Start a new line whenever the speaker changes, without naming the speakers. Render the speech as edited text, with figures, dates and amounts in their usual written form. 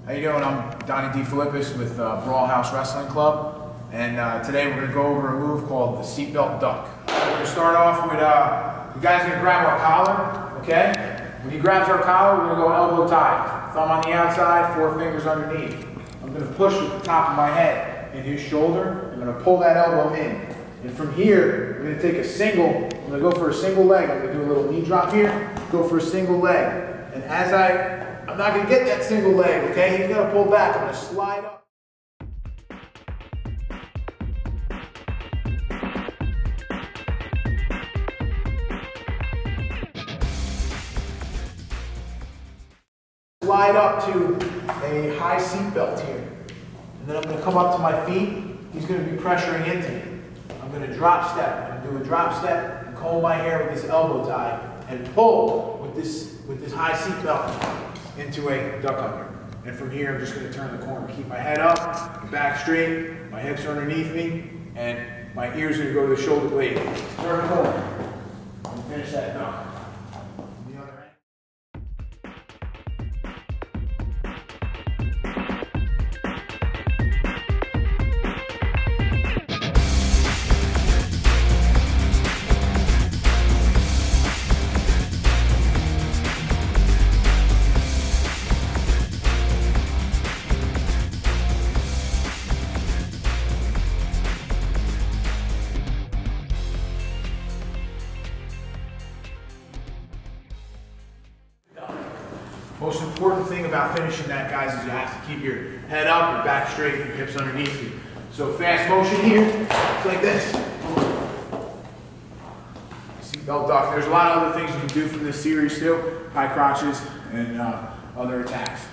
How you doing? I'm Donnie DeFilippis with BrawlHouse Wrestling Club, and today we're going to go over a move called the seatbelt duck. We're going to start off with, you guys are going to grab our collar, okay? When he grabs our collar, we're going to go elbow tie. Thumb on the outside, 4 fingers underneath. I'm going to push with the top of my head in his shoulder. I'm going to pull that elbow in. And from here, I'm going to take a single, I'm going to go for a single leg. I'm going to do a little knee drop here, go for a single leg. And as I'm not going to get that single leg, okay? He's going to pull back. I'm going to slide up. Slide up to a high seat belt here. And then I'm going to come up to my feet. He's going to be pressuring into me. I'm going to drop step. I'm going to do a drop step and comb my hair with this elbow tie and pull with this high seat belt into a duck under. And from here, I'm just going to turn the corner. Keep my head up, back straight, my hips are underneath me, and my ears are going to go to the shoulder blade. Turn the corner and finish that duck. Most important thing about finishing that, guys, is you have to keep your head up, your back straight, your hips underneath you. So fast motion here, it's like this. Seatbelt duck. There's a lot of other things you can do from this series too, high crotches and other attacks.